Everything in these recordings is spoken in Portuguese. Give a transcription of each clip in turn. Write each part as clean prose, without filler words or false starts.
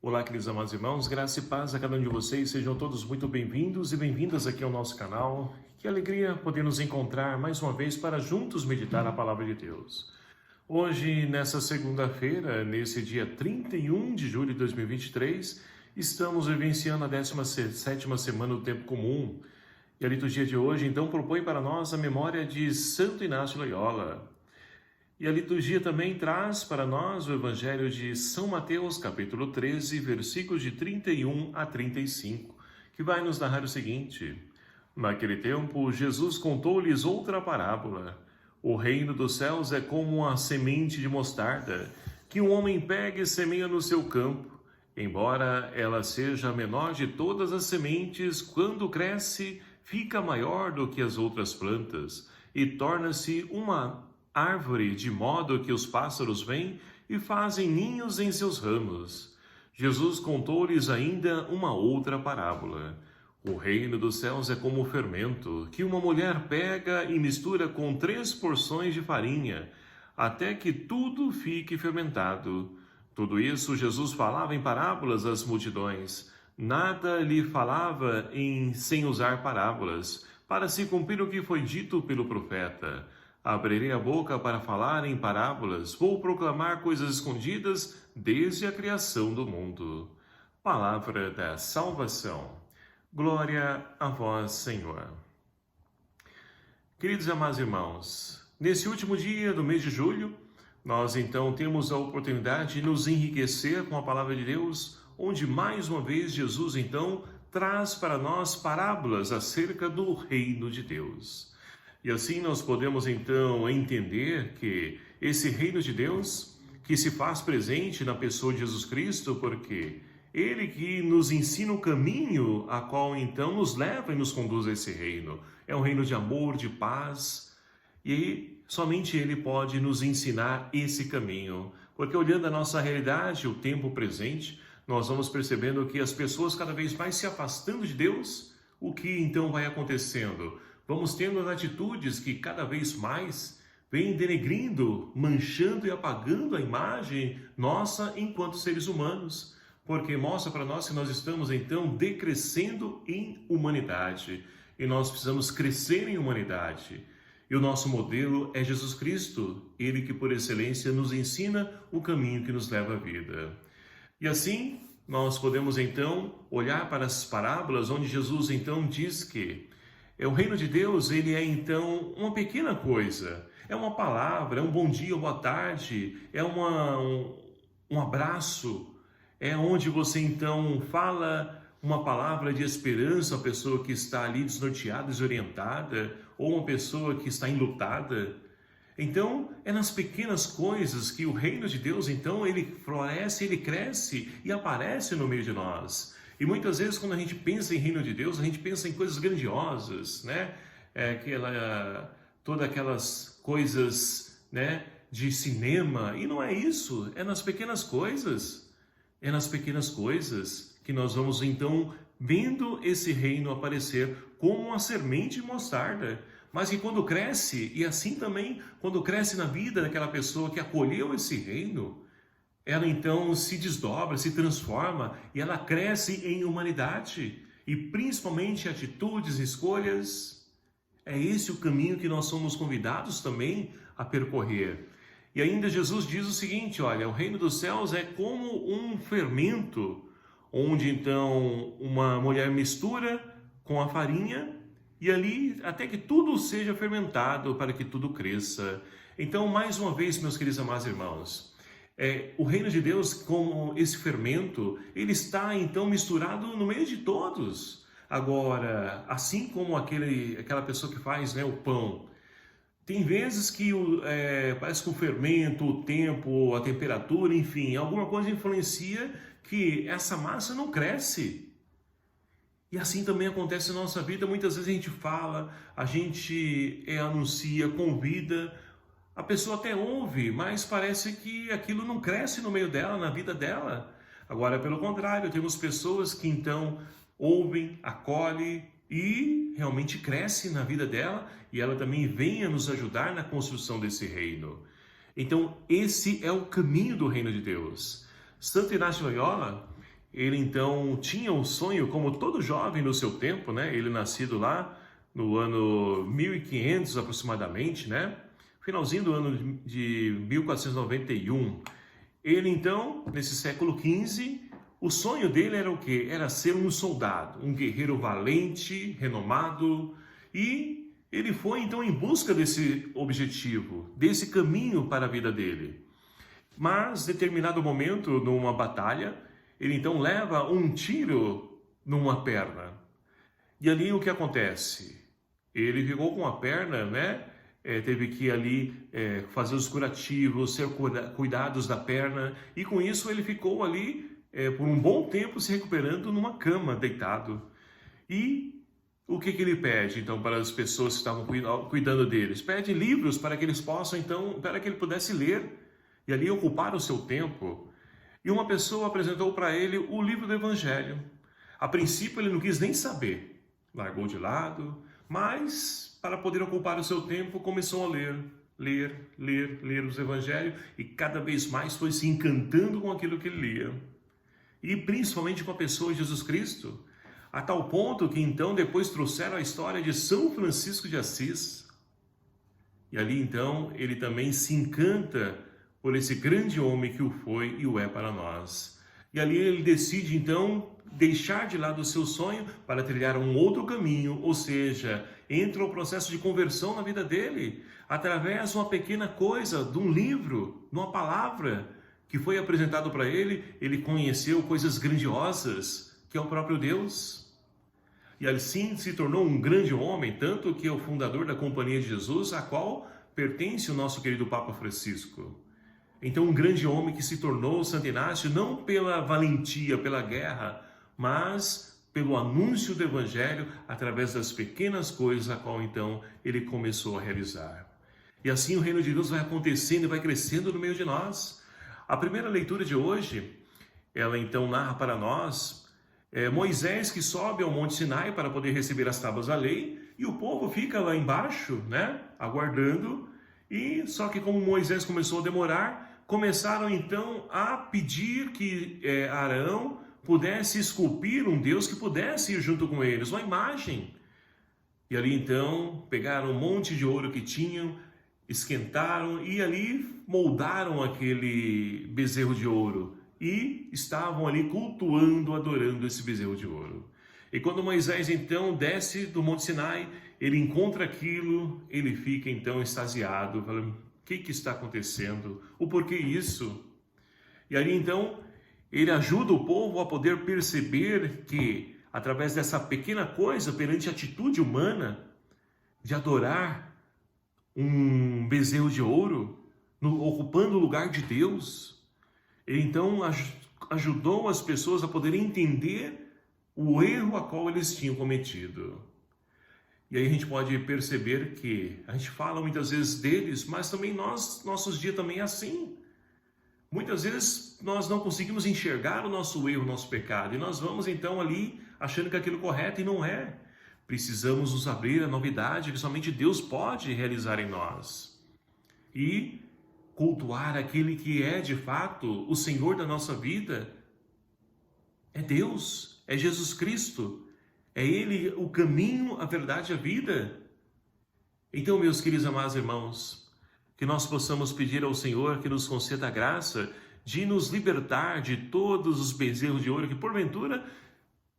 Olá, queridos amados irmãos, graça e paz a cada um de vocês, sejam todos muito bem-vindos e bem-vindas aqui ao nosso canal. Que alegria poder nos encontrar mais uma vez para juntos meditar a palavra de Deus. Hoje, nessa segunda-feira, nesse dia 31 de julho de 2023, estamos vivenciando a 17ª semana do Tempo Comum. E a liturgia de hoje, então, propõe para nós a memória de Santo Inácio Loyola. E a liturgia também traz para nós o Evangelho de São Mateus, capítulo 13, versículos de 31 a 35, que vai nos narrar o seguinte: Naquele tempo, Jesus contou-lhes outra parábola. O reino dos céus é como uma semente de mostarda, que um homem pega e semeia no seu campo. Embora ela seja a menor de todas as sementes, quando cresce, fica maior do que as outras plantas e torna-se uma árvore, de modo que os pássaros vêm e fazem ninhos em seus ramos. Jesus contou-lhes ainda uma outra parábola. O reino dos céus é como o fermento, que uma mulher pega e mistura com 3 porções de farinha, até que tudo fique fermentado. Tudo isso Jesus falava em parábolas às multidões. Nada lhe falava sem usar parábolas, para se cumprir o que foi dito pelo profeta. Abrirei a boca para falar em parábolas, vou proclamar coisas escondidas desde a criação do mundo. Palavra da salvação. Glória a vós, Senhor. Queridos e amados irmãos, nesse último dia do mês de julho, nós então temos a oportunidade de nos enriquecer com a palavra de Deus, onde mais uma vez Jesus então traz para nós parábolas acerca do reino de Deus. E assim nós podemos então entender que esse reino de Deus, que se faz presente na pessoa de Jesus Cristo, porque Ele que nos ensina o caminho a qual então nos leva e nos conduz a esse reino. É um reino de amor, de paz, e somente Ele pode nos ensinar esse caminho. Porque olhando a nossa realidade, o tempo presente, nós vamos percebendo que as pessoas cada vez mais se afastando de Deus. O que então vai acontecendo? Vamos tendo as atitudes que cada vez mais vêm denegrindo, manchando e apagando a imagem nossa enquanto seres humanos, porque mostra para nós que nós estamos então decrescendo em humanidade e nós precisamos crescer em humanidade. E o nosso modelo é Jesus Cristo, Ele que por excelência nos ensina o caminho que nos leva à vida. E assim nós podemos então olhar para as parábolas onde Jesus então diz que o reino de Deus, ele é então uma pequena coisa, é uma palavra, é um bom dia, boa tarde, é um abraço, é onde você então fala uma palavra de esperança à pessoa que está ali desnorteada, desorientada, ou uma pessoa que está enlutada. Então, é nas pequenas coisas que o reino de Deus, então, ele floresce, ele cresce e aparece no meio de nós. E muitas vezes, quando a gente pensa em reino de Deus, a gente pensa em coisas grandiosas, né? Todas aquelas coisas, né, de cinema. E não é isso, é nas pequenas coisas. É nas pequenas coisas que nós vamos, então, vendo esse reino aparecer como uma semente de mostarda. Mas que quando cresce, e assim também, quando cresce na vida daquela pessoa que acolheu esse reino, ela então se desdobra, se transforma e ela cresce em humanidade e principalmente atitudes, escolhas. É esse o caminho que nós somos convidados também a percorrer. E ainda Jesus diz o seguinte, olha, o reino dos céus é como um fermento, onde então uma mulher mistura com a farinha e ali até que tudo seja fermentado para que tudo cresça. Então, mais uma vez, meus queridos amados irmãos, o reino de Deus, como esse fermento, ele está então misturado no meio de todos. Agora, assim como aquela pessoa que faz, né, o pão, tem vezes que parece que o fermento, o tempo, a temperatura, enfim, alguma coisa influencia que essa massa não cresce. E assim também acontece na nossa vida. Muitas vezes a gente fala, a gente anuncia, convida, a pessoa até ouve, mas parece que aquilo não cresce no meio dela, na vida dela. Agora, pelo contrário, temos pessoas que então ouvem, acolhem e realmente cresce na vida dela e ela também vem a nos ajudar na construção desse reino. Então, esse é o caminho do reino de Deus. Santo Inácio Loyola, ele então tinha um sonho, como todo jovem no seu tempo, né? Ele nascido lá no ano 1500 aproximadamente, né? Finalzinho do ano de 1491. Ele então, nesse século XV, o sonho dele era o quê? Era ser um soldado, um guerreiro valente, renomado, e ele foi então em busca desse objetivo, desse caminho para a vida dele. Mas, em determinado momento, numa batalha, ele então leva um tiro numa perna. E ali o que acontece? Ele ficou com a perna, né? Teve que ali fazer os curativos, ser cuidados da perna, e com isso ele ficou ali por um bom tempo se recuperando numa cama, deitado. E o que ele pede então para as pessoas que estavam cuidando deles? Pede livros para que eles possam então, para que ele pudesse ler e ali ocupar o seu tempo. E uma pessoa apresentou para ele o livro do Evangelho. A princípio ele não quis nem saber, largou de lado, mas para poder ocupar o seu tempo começou a ler os Evangelhos e cada vez mais foi se encantando com aquilo que ele lia. E principalmente com a pessoa de Jesus Cristo, a tal ponto que então depois trouxeram a história de São Francisco de Assis. E ali então ele também se encanta por esse grande homem que o foi e o é para nós. E ali ele decide então deixar de lado o seu sonho para trilhar um outro caminho, ou seja, entra o processo de conversão na vida dele, através de uma pequena coisa, de um livro, de uma palavra que foi apresentado para ele, ele conheceu coisas grandiosas, que é o próprio Deus. E assim se tornou um grande homem, tanto que é o fundador da Companhia de Jesus, a qual pertence o nosso querido Papa Francisco. Então, um grande homem que se tornou Santo Inácio não pela valentia, pela guerra, mas pelo anúncio do Evangelho através das pequenas coisas a qual então ele começou a realizar. E assim o reino de Deus vai acontecendo e vai crescendo no meio de nós. A primeira leitura de hoje, ela então narra para nós Moisés que sobe ao Monte Sinai para poder receber as tábuas da lei e o povo fica lá embaixo, né, aguardando. E só que como Moisés começou a demorar, começaram então a pedir que Arão pudesse esculpir um Deus que pudesse ir junto com eles, uma imagem. E ali então pegaram um monte de ouro que tinham, esquentaram e ali moldaram aquele bezerro de ouro e estavam ali cultuando, adorando esse bezerro de ouro. E quando Moisés então desce do Monte Sinai, ele encontra aquilo, ele fica então extasiado, falando: o que está acontecendo? O porquê isso? E ali então ele ajuda o povo a poder perceber que, através dessa pequena coisa, perante a atitude humana de adorar um bezerro de ouro, ocupando o lugar de Deus, ele então ajudou as pessoas a poderem entender o erro a qual eles tinham cometido. E aí a gente pode perceber que a gente fala muitas vezes deles, mas também nossos dias também é assim. Muitas vezes nós não conseguimos enxergar o nosso erro, o nosso pecado, e nós vamos então ali achando que aquilo é correto e não é. Precisamos nos abrir à novidade que somente Deus pode realizar em nós. E cultuar aquele que é de fato o Senhor da nossa vida. É Deus, é Jesus Cristo. É Ele o caminho, a verdade e a vida. Então, meus queridos amados irmãos, que nós possamos pedir ao Senhor que nos conceda a graça de nos libertar de todos os bezerros de ouro que porventura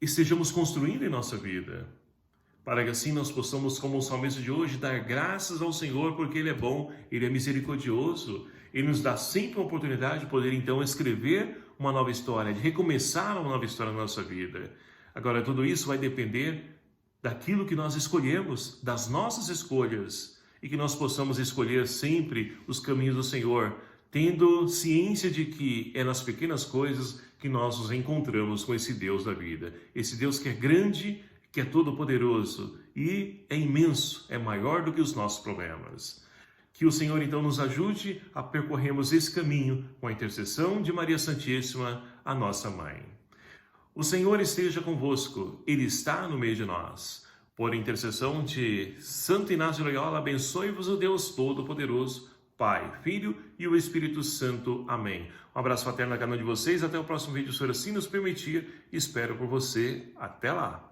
estejamos construindo em nossa vida. Para que assim nós possamos, como o salmista de hoje, dar graças ao Senhor porque Ele é bom, Ele é misericordioso. Ele nos dá sempre uma oportunidade de poder então escrever uma nova história, de recomeçar uma nova história na nossa vida. Agora, tudo isso vai depender daquilo que nós escolhemos, das nossas escolhas, e que nós possamos escolher sempre os caminhos do Senhor, tendo ciência de que é nas pequenas coisas que nós nos encontramos com esse Deus da vida. Esse Deus que é grande, que é todo-poderoso e é imenso, é maior do que os nossos problemas. Que o Senhor então nos ajude a percorrermos esse caminho com a intercessão de Maria Santíssima, a nossa Mãe. O Senhor esteja convosco, Ele está no meio de nós. Por intercessão de Santo Inácio de Loyola, abençoe-vos o Deus Todo-Poderoso, Pai, Filho e o Espírito Santo. Amém. Um abraço fraterno a cada um de vocês. Até o próximo vídeo, se assim nos permitir. Espero por você. Até lá.